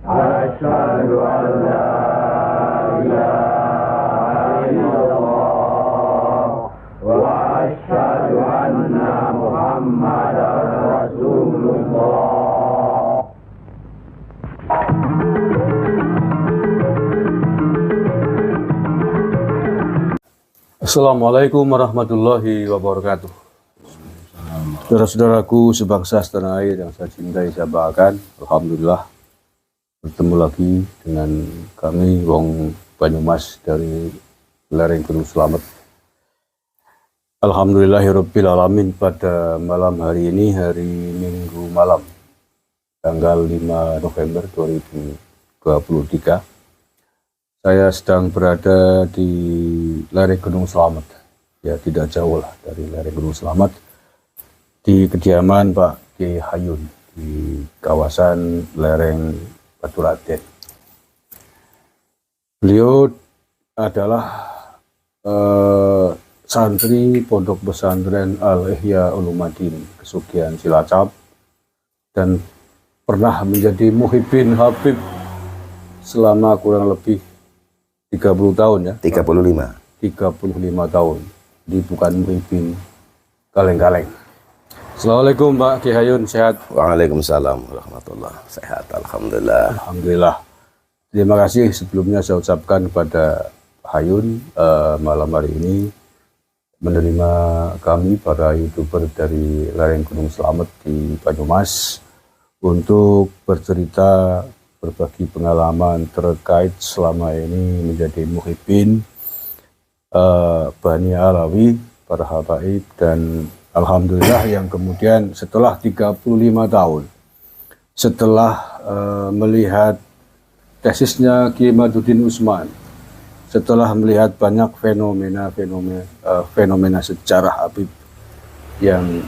أشهد أن لا إله إلا الله وأشهد أن محمدا رسول الله. Assalamualaikum warahmatullahi wabarakatuh. Saudara-saudaraku sebangsa setanah air yang saya cintai, saya banggakan, alhamdulillah bertemu lagi dengan kami Wong Banyumas dari lereng Gunung Slamet. Alhamdulillahirabbil alamin, pada malam hari ini, hari Minggu malam tanggal 5 November 2023, saya sedang berada di lereng Gunung Slamet, ya tidak jauh lah dari lereng Gunung Slamet, di kediaman Pak Kiai Hayun di kawasan lereng Baturaden. Beliau adalah santri Pondok Pesantren Al-Ihya Ulumuddin Kesugihan Cilacap dan pernah menjadi muhibbin Habib selama kurang lebih 30 tahun ya? 35 tahun. Di bukan muhibbin kaleng-kaleng. Assalamualaikum Pak Kiai Hayun, sehat? Waalaikumsalam warahmatullahi. Sehat, alhamdulillah. Alhamdulillah. Terima kasih sebelumnya saya ucapkan kepada Hayun malam hari ini menerima kami para YouTuber dari lereng Gunung Slamet di Banyumas untuk bercerita, berbagi pengalaman terkait selama ini menjadi muhibbin Bani Alawi, para habaib, dan alhamdulillah yang kemudian setelah 35 tahun setelah melihat tesisnya Kiai Maduddin Usman, setelah melihat banyak fenomena sejarah Habib yang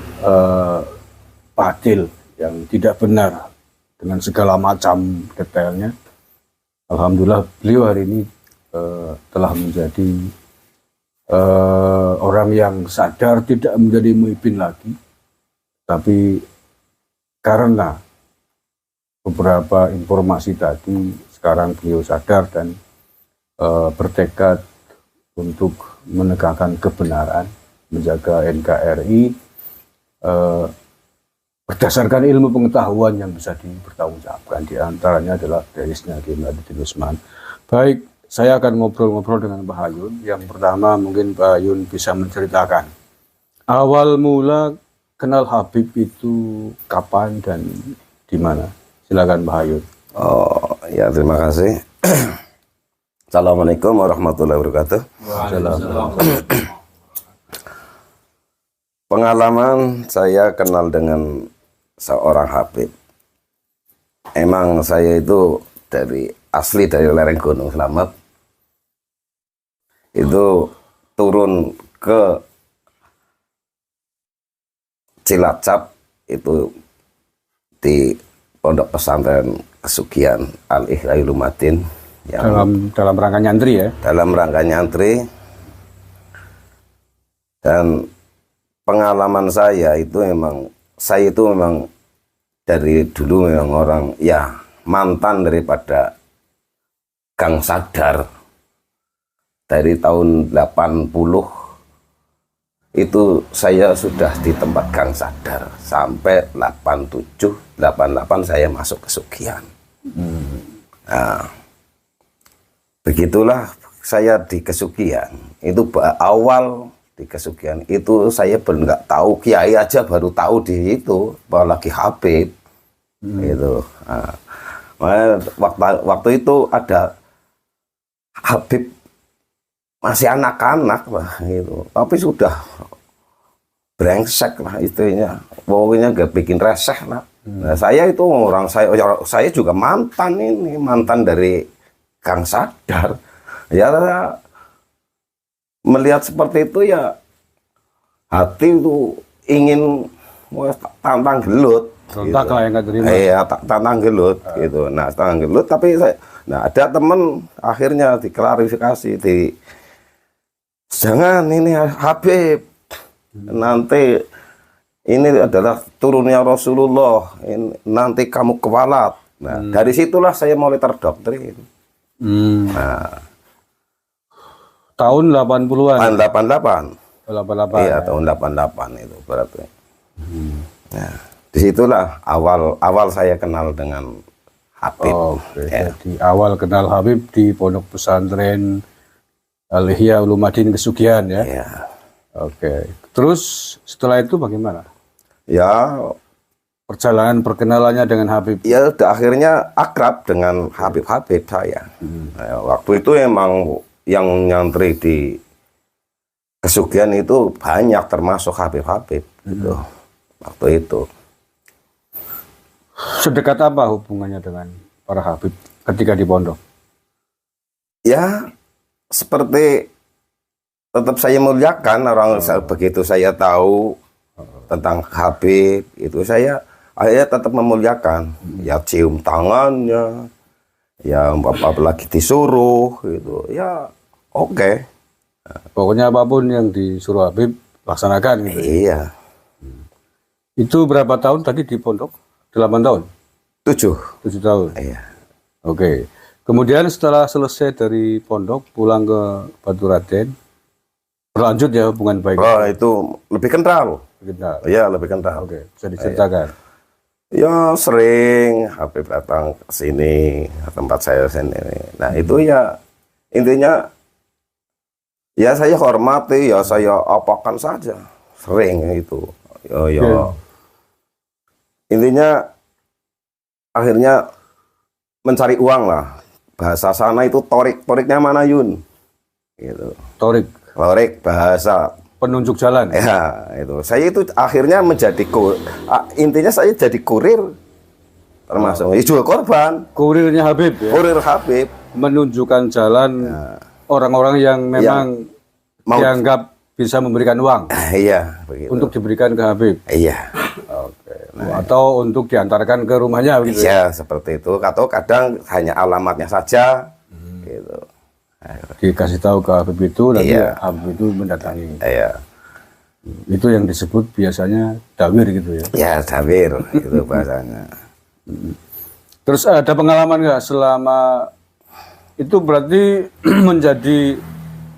batil, yang tidak benar dengan segala macam detailnya, alhamdulillah beliau hari ini telah menjadi orang yang sadar tidak menjadi muhibbin lagi, tapi karena beberapa informasi tadi sekarang beliau sadar dan bertekad untuk menegakkan kebenaran, menjaga NKRI berdasarkan ilmu pengetahuan yang bisa dipertanggungjawabkan. Di antaranya adalah terisnya Kiai Maduddin Usman. Baik, saya akan ngobrol-ngobrol dengan Pak Hayun. Yang pertama mungkin Pak Hayun bisa menceritakan awal mula kenal Habib itu kapan dan di mana. Silakan Pak Hayun. Oh ya, terima kasih. Assalamualaikum warahmatullahi wabarakatuh. Pengalaman saya kenal dengan seorang Habib. Emang saya itu asli dari lereng Gunung Slamet. Itu turun ke Cilacap itu di Pondok Pesantren Kesugihan Al-Ihya Ulumuddin dalam rangka nyantri ya? Dalam rangka nyantri. Dan pengalaman saya itu memang dari dulu memang orang ya mantan daripada Gang Sadar. Dari tahun 80 itu saya sudah di tempat Gang Sadar sampai 87, 88 saya masuk Kesugihan. Nah, begitulah saya di Kesugihan. Itu awal di Kesugihan itu saya belum nggak tahu, kiai aja baru tahu di itu, apalagi Habib. Gitu. Nah, waktu itu ada Habib masih anak-anak lah gitu, tapi sudah brengsek lah istrinya, pokoknya gak bikin reseh lah. Nah, saya itu saya juga mantan dari Gang Sadar. Ya melihat seperti itu ya hati itu ingin tantang gelut. Rontak lah yang nggak terima. Iya, tantang gelut gitu. Nah, tantang gelut, tapi ada teman akhirnya diklarifikasi, jangan, ini Habib, nanti ini adalah turunnya Rasulullah, nanti kamu kewalat, Nah, dari situlah saya mulai terdoktrin. Nah, Tahun 80-an. tahun 88. 88. Iya, tahun 88 itu berarti. Nah, disitulah awal saya kenal dengan Habib. Oke, jadi awal kenal Habib di Pondok Pesantren Al-Ihya Ulumuddin Kesugihan ya. Iya. Oke. Terus setelah itu bagaimana? Ya, Perjalanan perkenalannya dengan Habib. ya udah akhirnya akrab dengan Habib-Habib saya. Nah, waktu itu emang yang nyantri di Kesugihan itu banyak, termasuk Habib-Habib gitu. Waktu itu. Sedekat apa hubungannya dengan para Habib ketika di pondok? Ya, seperti tetap saya muliakan orang. Begitu saya tahu tentang Habib itu, saya tetap memuliakan. Ya cium tangannya, ya apalagi disuruh gitu, ya oke. Pokoknya apapun yang disuruh Habib laksanakan gitu. Iya. Itu berapa tahun tadi di pondok? 8 tahun? 7. 7 tahun? Iya. Oke. Kemudian setelah selesai dari pondok, pulang ke Batu Raden, berlanjut ya hubungan baik. Oh, itu lebih kental. Kita. Iya, lebih kental. Oke, bisa diceritakan. Ya sering Habib datang ke sini, ke tempat saya sini. Nah, itu ya intinya ya saya hormati, ya saya apakan saja. Sering itu. Ya. Intinya akhirnya mencari uang lah. Bahasa sana itu torik. Toriknya mana Yun? Gitu. Torik, Bahasa penunjuk jalan. ya itu. Saya itu akhirnya menjadi intinya saya jadi kurir, termasuk juga korban. Kurirnya Habib ya. Kurir Habib. Menunjukkan jalan orang-orang yang memang mau- dianggap bisa memberikan uang Iya, begitu. untuk diberikan ke Habib. Iya. Oke. Atau untuk diantarkan ke rumahnya begitu. Iya, seperti itu. Atau kadang hanya alamatnya saja. Gitu. Dikasih tahu ke Habib itu, nanti Iya. Habib itu mendatangi. Iya. Itu yang disebut biasanya dawir gitu ya. Ya, Dawir itu bahasanya. Terus ada pengalaman nggak selama itu berarti menjadi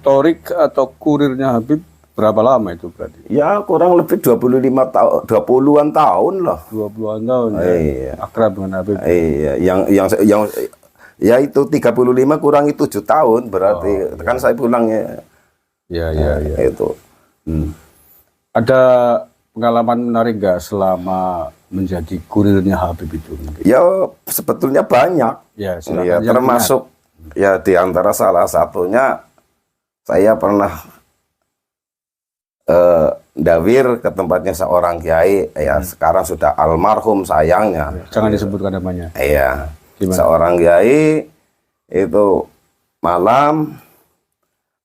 torik atau kurirnya Habib berapa lama itu berarti? Ya, kurang lebih 25 tahun, 20-an tahun lah. 20-an tahun ya. Iya. Akrab dengan Habib. Iya, yang ya itu 35 kurangi 7 tahun berarti kan saya pulangnya Ya, ya, ya. itu. Ada pengalaman menarik nggak selama menjadi kurirnya Habib itu? Ya sebetulnya banyak. Ya, silakan. Ya, Yang termasuk ya di antara salah satunya saya pernah dawir ke tempatnya seorang kiai, ya sekarang sudah almarhum sayangnya. jangan disebutkan namanya. Iya, Gimana? seorang kiai itu malam,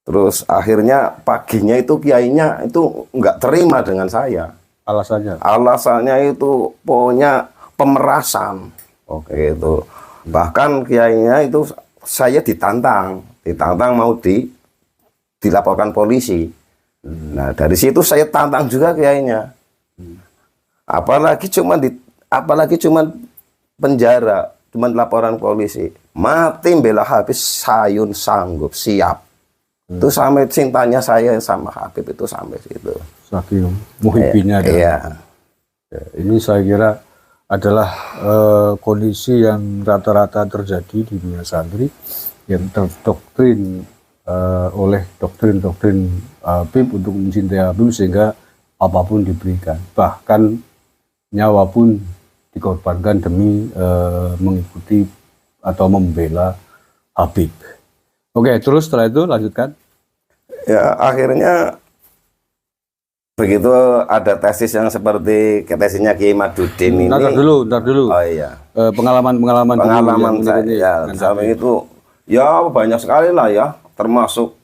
terus akhirnya paginya itu kiainya itu nggak terima dengan saya. Alasannya? Alasannya itu pokoknya pemerasan. Oke itu. Bahkan kiainya itu saya ditantang mau dilaporkan polisi. Nah, dari situ saya tantang juga kiainya. Apalagi cuman penjara, cuman laporan polisi. Mati bela Habib sayun sanggup, siap. Itu sampai cintanya saya sama Habib itu sampai situ. Saking muhibbinya. Iya. Ya, ini saya kira adalah kondisi yang rata-rata terjadi di dunia santri yang terdoktrin oleh doktrin-doktrin Habib untuk mencintai Habib sehingga apapun diberikan, bahkan nyawa pun dikorbankan demi mengikuti atau membela Habib. Oke, terus setelah itu lanjutkan. Ya akhirnya begitu ada tesis yang seperti tesisnya Kiai Maduddin ini. Ntar dulu. Oh iya. Pengalaman Saya sampai itu ya banyak sekali lah ya, termasuk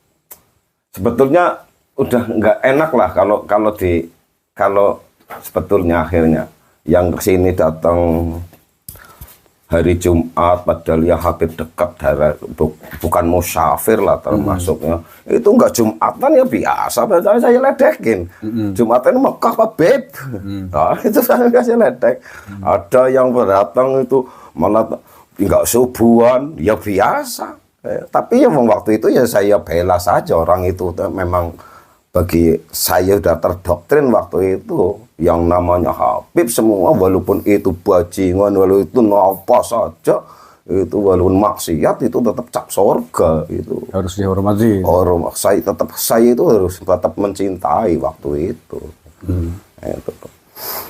sebetulnya udah nggak enak lah kalau sebetulnya akhirnya yang kesini datang hari Jumat padahal ya Habib dekat bukan musafir lah termasuknya. Itu enggak Jumatan ya biasa, padahal saya ledekin. Jumatan Mekah Habib. Nah, itu saya ledek. Ada yang datang itu malah nggak subuhan, ya biasa. Tapi ya waktu itu ya saya bela saja orang itu. Memang bagi saya udah terdoktrin waktu itu yang namanya Habib semua, walaupun itu bajingan, walaupun itu apa saja, itu walaupun maksiat itu tetap cap surga itu. Harus dihormati. Saya itu harus tetap mencintai waktu itu. Itu.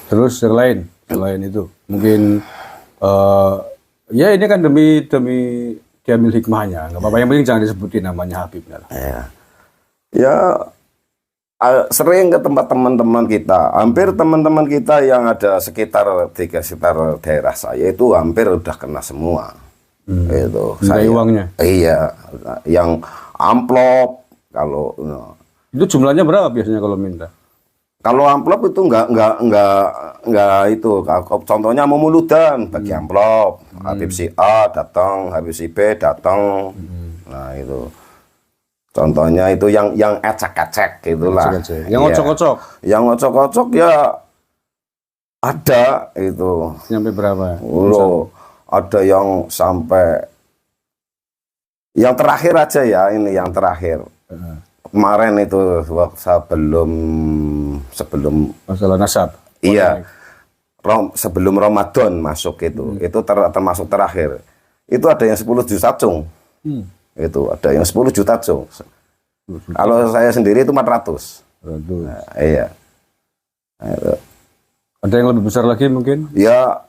Terus yang lain, selain itu mungkin ya ini kan demi diambil hikmahnya, nggak apa-apa, yang penting jangan disebutin namanya Habib lah. Ya sering ke tempat teman-teman kita, hampir teman-teman kita yang ada sekitar daerah saya itu hampir udah kena semua. Itu saya uangnya. Iya, yang amplop kalau itu jumlahnya berapa biasanya kalau minta? Kalau amplop itu enggak itu. Contohnya Memuludan bagi amplop, Habib si A datang, Habib si B datang. Nah itu. Contohnya itu yang ecek-ecek gitulah. Yang ocok-ocok. Yang ocok-ocok ya ada itu. Sampai berapa? Ada yang sampai yang terakhir aja ya, ini yang terakhir. Kemarin itu sebelum masalah nasab. Iya. Sebelum Ramadan masuk itu termasuk terakhir. Itu ada yang 10 juta cung. Itu ada yang 10 juta cung. Kalau saya sendiri itu 400. Nah, iya. Ada yang lebih besar lagi mungkin? Ya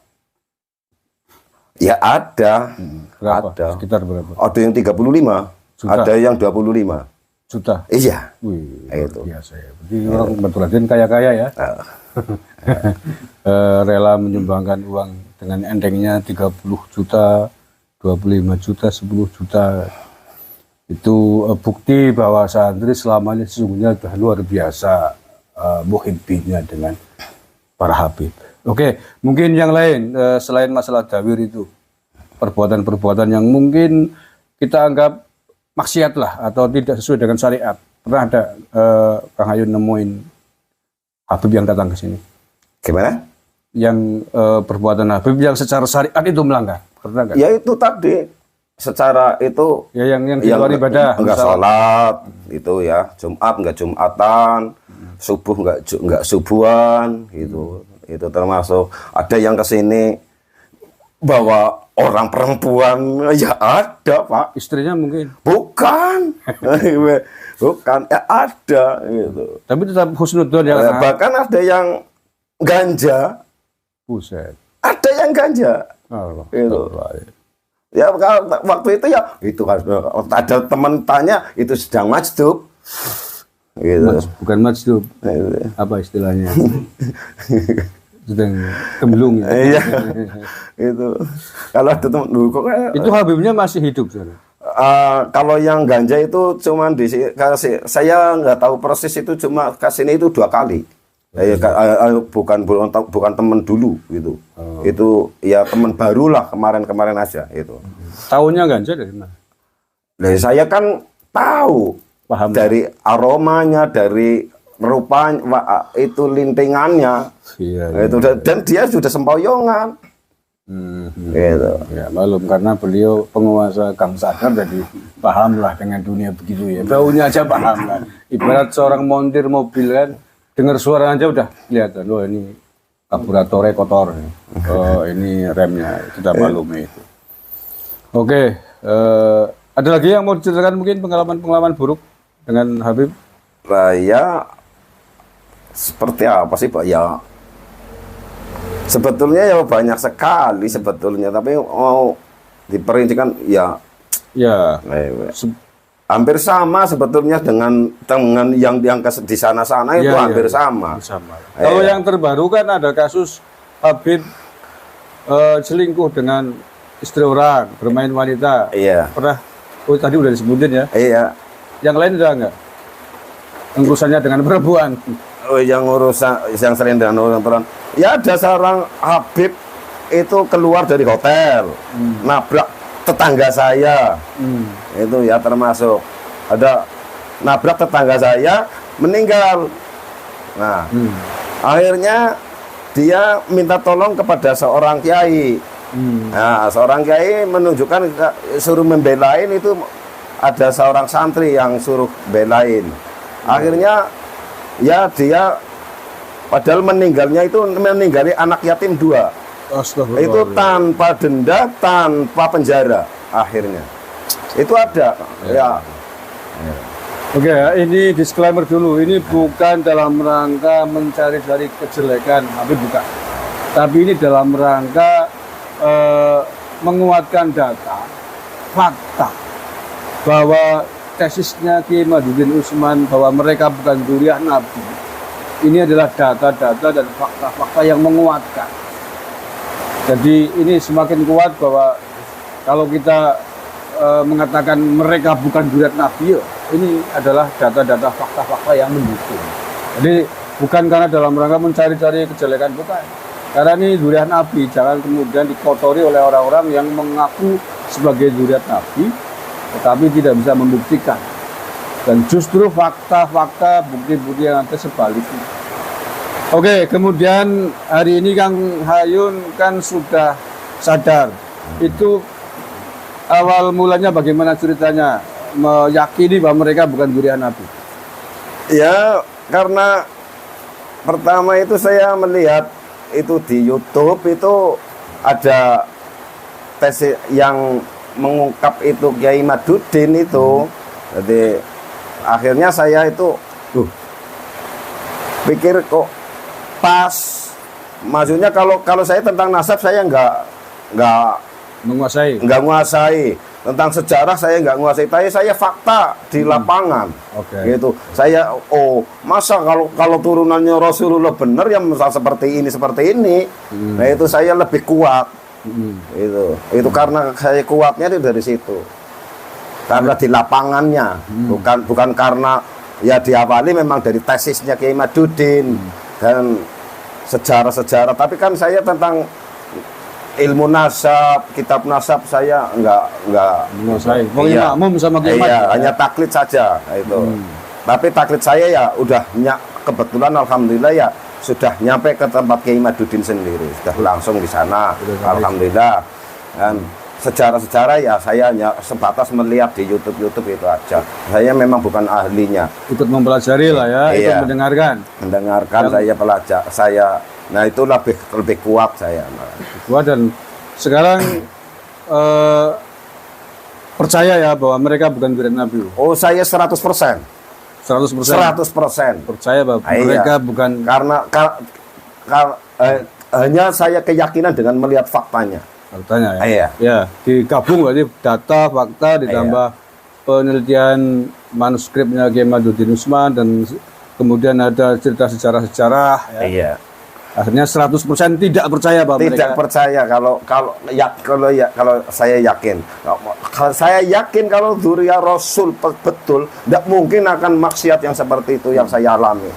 ada. Berapa? Ada. Sekitar berapa? Ada yang 35, juta. Ada yang 25 juta. Iya. Wih, itu. Biasa ya. Jadi orang Baturadin kaya-kaya ya. Rela menyumbangkan uang dengan entengnya 30 juta, 25 juta, 10 juta. Itu bukti bahwa santri selama ini sesungguhnya sudah luar biasa muhibbinya dengan para habib. Oke, mungkin yang lain selain masalah dawir itu, perbuatan-perbuatan yang mungkin kita anggap maksiat lah atau tidak sesuai dengan syariat. Pernah ada Kang Hayun nemuin habib yang datang ke sini? Gimana? Yang perbuatan habib yang secara syariat itu melanggar. Pernah nggak? Ya itu tadi. Secara itu ya yang di luar ibadah, enggak sholat itu ya, Jumat enggak Jumatan, subuh enggak subuhan gitu. Itu termasuk. Ada yang kesini bawa orang perempuan, ya ada Pak. Istrinya mungkin? Bukan. Bukan, ya ada gitu. Tapi tetap husnudzon ya. Bahkan ada yang ganja. Buset. Ada yang ganja. Allah. Gitu. Ya waktu itu ya itu ada teman tanya itu sedang majdub gitu. Bukan majdub. Apa istilahnya? Sedang gemblung ya. Iya. Itu kalau ada teman kok itu habibnya masih hidup sana. Kalau yang ganja itu cuman saya nggak tahu persis, itu cuma kasini itu 2 kali. Bukan teman dulu gitu. Itu ya teman baru lah kemarin aja itu. Tahunya ganja dari mana? Nah, saya kan tahu. Paham. Dari aromanya, dari rupanya, itu lintingannya. Iya. Itu dan dia sudah sempoyongan. Gitu. Ya malum karena beliau penguasa Gang Sadar, jadi paham lah dengan dunia begitu ya. Baunya aja paham lah. Ibarat seorang montir mobil kan, dengar suara aja udah kelihatan, loh ini karburatornya kotor, oh ini remnya, kita maklumi itu. Oke, ada lagi yang mau diceritakan mungkin pengalaman buruk dengan Habib? Ya seperti apa sih Pak? Ya sebetulnya ya banyak sekali sebetulnya, tapi mau diperincikan ya hampir sama sebetulnya dengan yang di sana itu hampir sama. Kalau yang terbaru kan ada kasus Habib selingkuh dengan istri orang, bermain wanita. Iya. Pernah? Oh tadi udah disebutin ya. Iya. Yang lain udah enggak? Urusannya dengan perempuan. Oh, yang sering dengan orang perempuan. Ya ada seorang Habib itu keluar dari hotel, nabrak tetangga saya. Itu ya termasuk ada nabrak tetangga saya, meninggal. Nah, akhirnya dia minta tolong kepada seorang kiai Nah, seorang kiai menunjukkan suruh membelain itu ada seorang santri yang suruh belain. Akhirnya ya dia padahal meninggalnya itu meninggali anak yatim 2. Astagfirullah. Itu tanpa denda, tanpa penjara akhirnya. Itu ada ya. Oke ya, ini disclaimer dulu. Ini bukan dalam rangka mencari-cari kejelekan, tapi bukan. Tapi ini dalam rangka menguatkan data, fakta bahwa tesisnya Kiai Madudin Usman bahwa mereka bukan dzurriyyah Nabi. Ini adalah data-data dan fakta-fakta yang menguatkan. Jadi ini semakin kuat bahwa kalau kita mengatakan mereka bukan dzurriyyah Nabi, ini adalah data-data fakta-fakta yang mendukung. Jadi bukan karena dalam rangka mencari-cari kejelekan, bukan. Karena ini dzurriyyah Nabi, jangan kemudian dikotori oleh orang-orang yang mengaku sebagai dzurriyyah Nabi, tetapi tidak bisa membuktikan. Dan justru fakta-fakta, bukti-bukti yang ada sebaliknya. Oke, kemudian hari ini Kang Hayun kan sudah sadar. Itu awal mulanya bagaimana ceritanya meyakini bahwa mereka bukan dzurriyyah Nabi? Ya, karena pertama itu saya melihat itu di YouTube itu ada tes yang mengungkap itu Kiai Madudin itu. Jadi akhirnya saya itu pikir kok pas. Maksudnya kalau saya tentang nasab saya nggak menguasai. Tentang sejarah saya nggak menguasai, tapi saya fakta di lapangan. Gitu. Saya masa kalau turunannya Rasulullah benar ya misal seperti ini. Nah itu saya lebih kuat. Itu karena saya kuatnya itu dari situ. Karena di lapangannya, bukan karena ya diawali memang dari tesisnya Kiai Madudin dan sejarah-sejarah, tapi kan saya tentang ilmu nasab, kitab nasab saya enggak menguasai. Pokoknya makmum sama Kiai Madudin. Iya, hanya taklid saja itu. Tapi taklid saya ya udah kebetulan alhamdulillah ya sudah nyampe ke tempat Kiai Madudin sendiri. Sudah langsung di sana. Alhamdulillah. Dan sejarah-sejarah ya saya hanya sebatas melihat di YouTube itu aja. Saya memang bukan ahlinya. Ikut mempelajari lah ya, ikut mendengarkan. Saya pelajar, nah itu lebih kuat saya. Kuat dan sekarang percaya ya bahwa mereka bukan dzurriyyah Nabi. Oh, saya 100%. 100%. Percaya bahwa mereka bukan, karena hanya saya keyakinan dengan melihat faktanya. Faktanya ya. Ya, digabung berarti data, fakta ditambah penelitian manuskripnya Kiai Madudin Usman dan kemudian ada cerita sejarah-sejarah. Iya. Akhirnya 100% tidak percaya bahwa tidak percaya kalau saya yakin. Kalau saya yakin kalau dzurriyyah Rasul betul, tidak mungkin akan maksiat yang seperti itu yang saya alami.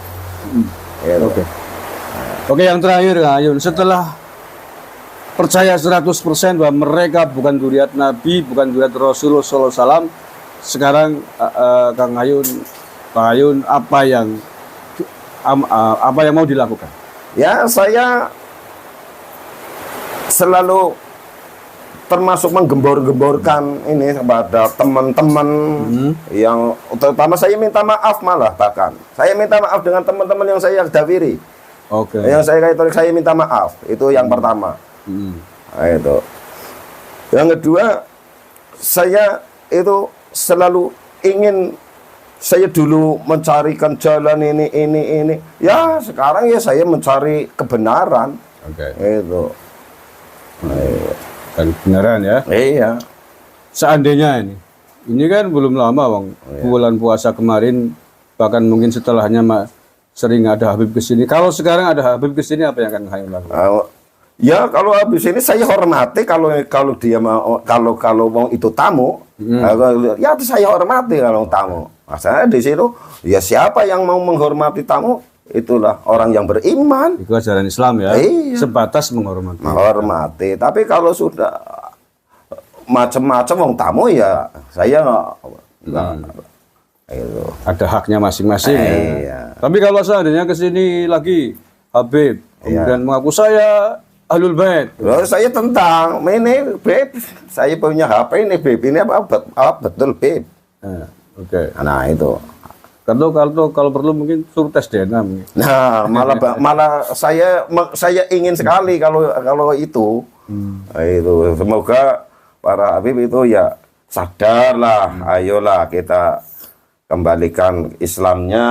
Oke, yang terakhir Ayun, setelah percaya 100% bahwa mereka bukan dzurriyyah Nabi, bukan dzurriyyah Rasulullah SAW, sekarang Kang Ayun, Pak Ayun, apa yang mau dilakukan? Ya, saya selalu termasuk menggembor-gemborkan ini kepada teman-teman yang terutama saya minta maaf malah bahkan. Saya minta maaf dengan teman-teman yang saya dawiri. Yang saya minta maaf. Itu yang pertama. Nah, itu. Yang kedua, saya itu selalu ingin, saya dulu mencarikan jalan ini. Ya, sekarang ya saya mencari kebenaran. Itu. Kebenaran ya. Iya. Seandainya ini kan belum lama, Bang. Bulan puasa kemarin, bahkan mungkin setelahnya sering ada Habib kesini. Kalau sekarang ada Habib kesini, apa yang akan Hayun lakukan? Ya, kalau habis ini saya hormati kalau dia mau mau itu tamu. Ya saya hormati kalau tamu. Masalahnya di situ ya siapa yang mau menghormati tamu, itulah orang yang beriman. Itu ajaran Islam ya. Iya. Sebatas menghormati. Menghormati. Tapi kalau sudah macam-macam wong tamu ya saya itu. Ada haknya masing-masing. Iya. Tapi kalau seandainya kesini lagi Habib kemudian mengaku saya Ahlul Bait. Loh, saya tentang ini Beb, saya punya HP ini Beb, ini apa betul Beb. Oke. Nah itu. Kalau perlu mungkin suruh tes DNA mungkin. Nah, malah saya ingin sekali kalau itu. Itu semoga para Habib itu ya sadarlah, ayolah kita kembalikan Islamnya.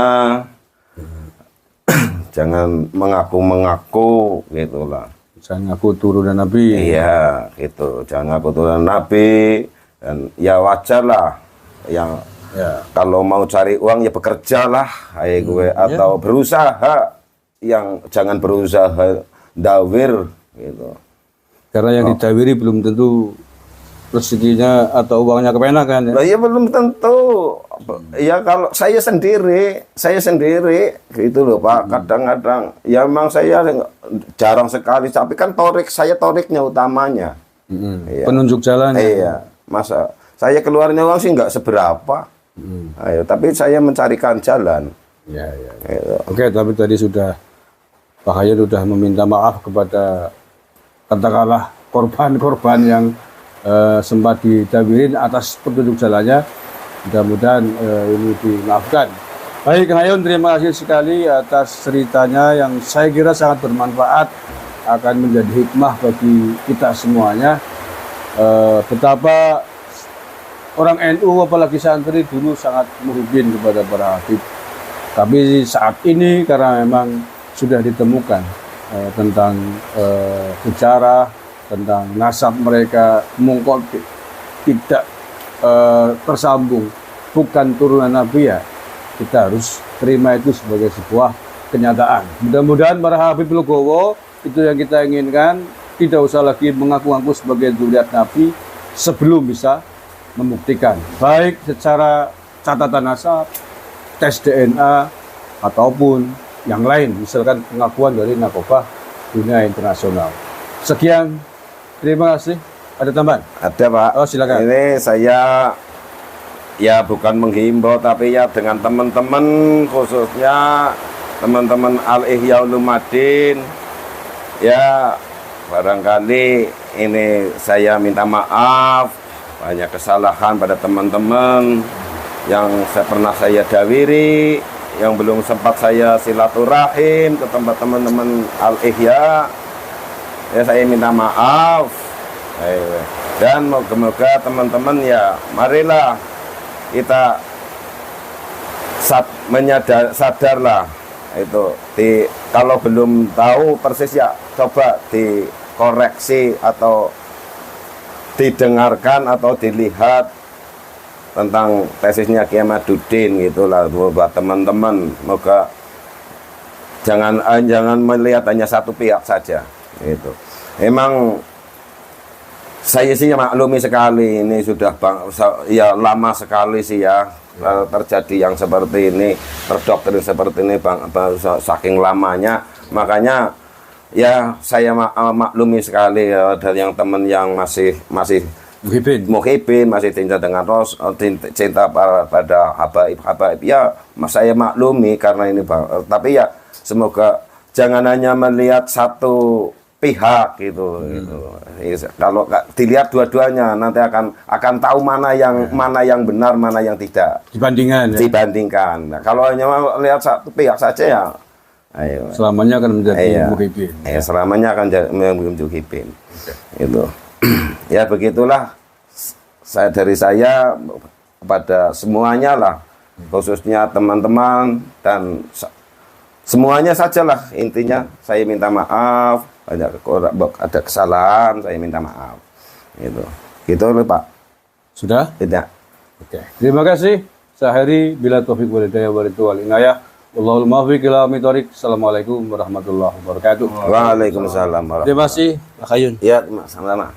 Jangan mengaku-mengaku gitulah. Jangan ngaku turunan Nabi. Iya, gitu. Jangan ngaku turunan Nabi dan ya wajar lah yang Ya. kalau mau cari uang ya bekerjalah, gue atau berusaha, yang jangan berusaha dawir gitu. Karena yang didawiri belum tentu rezekinya atau uangnya kepenakan ya. Lah ya belum tentu. Ya kalau saya sendiri gitu loh Pak. Kadang-kadang ya memang saya jarang sekali, tapi kan saya toriknya utamanya. Iya. Penunjuk jalan. Iya, masa saya keluarnya uang sih nggak seberapa. Ayo, tapi saya mencarikan jalan. Ya, ya. Gitu. Oke, tapi tadi sudah Pak Hayat sudah meminta maaf kepada katakanlah korban-korban yang sempat didawirin atas petunjuk jalannya. Mudah-mudahan ini dimaafkan. Baik, Kang Hayun, terima kasih sekali atas ceritanya yang saya kira sangat bermanfaat, akan menjadi hikmah bagi kita semuanya. Betapa orang NU apalagi santri dulu sangat muhibin kepada para habib. Tapi saat ini karena memang sudah ditemukan tentang sejarah, tentang nasab mereka mungkin tidak tersambung, bukan turunan Nabi, ya kita harus terima itu sebagai sebuah kenyataan. Mudah-mudahan para habib Legowo itu yang kita inginkan, tidak usah lagi mengaku-ngaku sebagai zuriat Nabi sebelum bisa membuktikan, baik secara catatan nasab, tes DNA, ataupun yang lain, misalkan pengakuan dari narkoba dunia internasional. Sekian, terima kasih. Ada tambahan? Ada Pak. Oh, silakan. Ini saya ya bukan menghimbau, tapi ya dengan teman-teman, khususnya teman-teman Al-Ihya Ulumuddin, ya barangkali ini saya minta maaf banyak kesalahan pada teman-teman yang pernah saya dawiri, yang belum sempat saya silaturahim ke tempat teman-teman Al-Ihya. Ya saya minta maaf. Dan moga-moga teman-teman ya marilah kita sadarlah itu kalau belum tahu persis ya coba dikoreksi atau didengarkan atau dilihat tentang tesisnya Kiai Ahmaduddin gitulah buat teman-teman. Moga jangan melihat hanya satu pihak saja gitu. Emang saya sih maklumi sekali, ini sudah ya lama sekali sih ya terjadi yang seperti ini, terdoktrin seperti ini saking lamanya. Makanya ya saya maklumi sekali ya, dari yang teman yang masih muhibin, masih cinta dengan cinta pada habaib ya, saya maklumi karena ini tapi ya semoga jangan hanya melihat satu pihak gitu. Kalau dilihat dua-duanya nanti akan tahu mana yang benar, mana yang tidak. Dibandingkan. Nah, kalau hanya melihat satu pihak saja ya, ayo. Selamanya akan menjadi muhibin. Selamanya akan menjadi muhibin. Itu. Ya begitulah dari saya kepada semuanya lah, khususnya teman-teman dan semuanya sajalah, intinya saya minta maaf. Ada kesalahan, saya minta maaf. Gitu loh Pak. Sudah? Tidak. Oke. Terima kasih. Sahari bila taufik wal hidayah wal inayah. Wallahul muwaffiq ila aqwamit thoriq. Assalamualaikum warahmatullahi wabarakatuh. Waalaikumsalam warahmatullahi wabarakatuh. Terima kasih, Pak Hayun. Ya, sama-sama.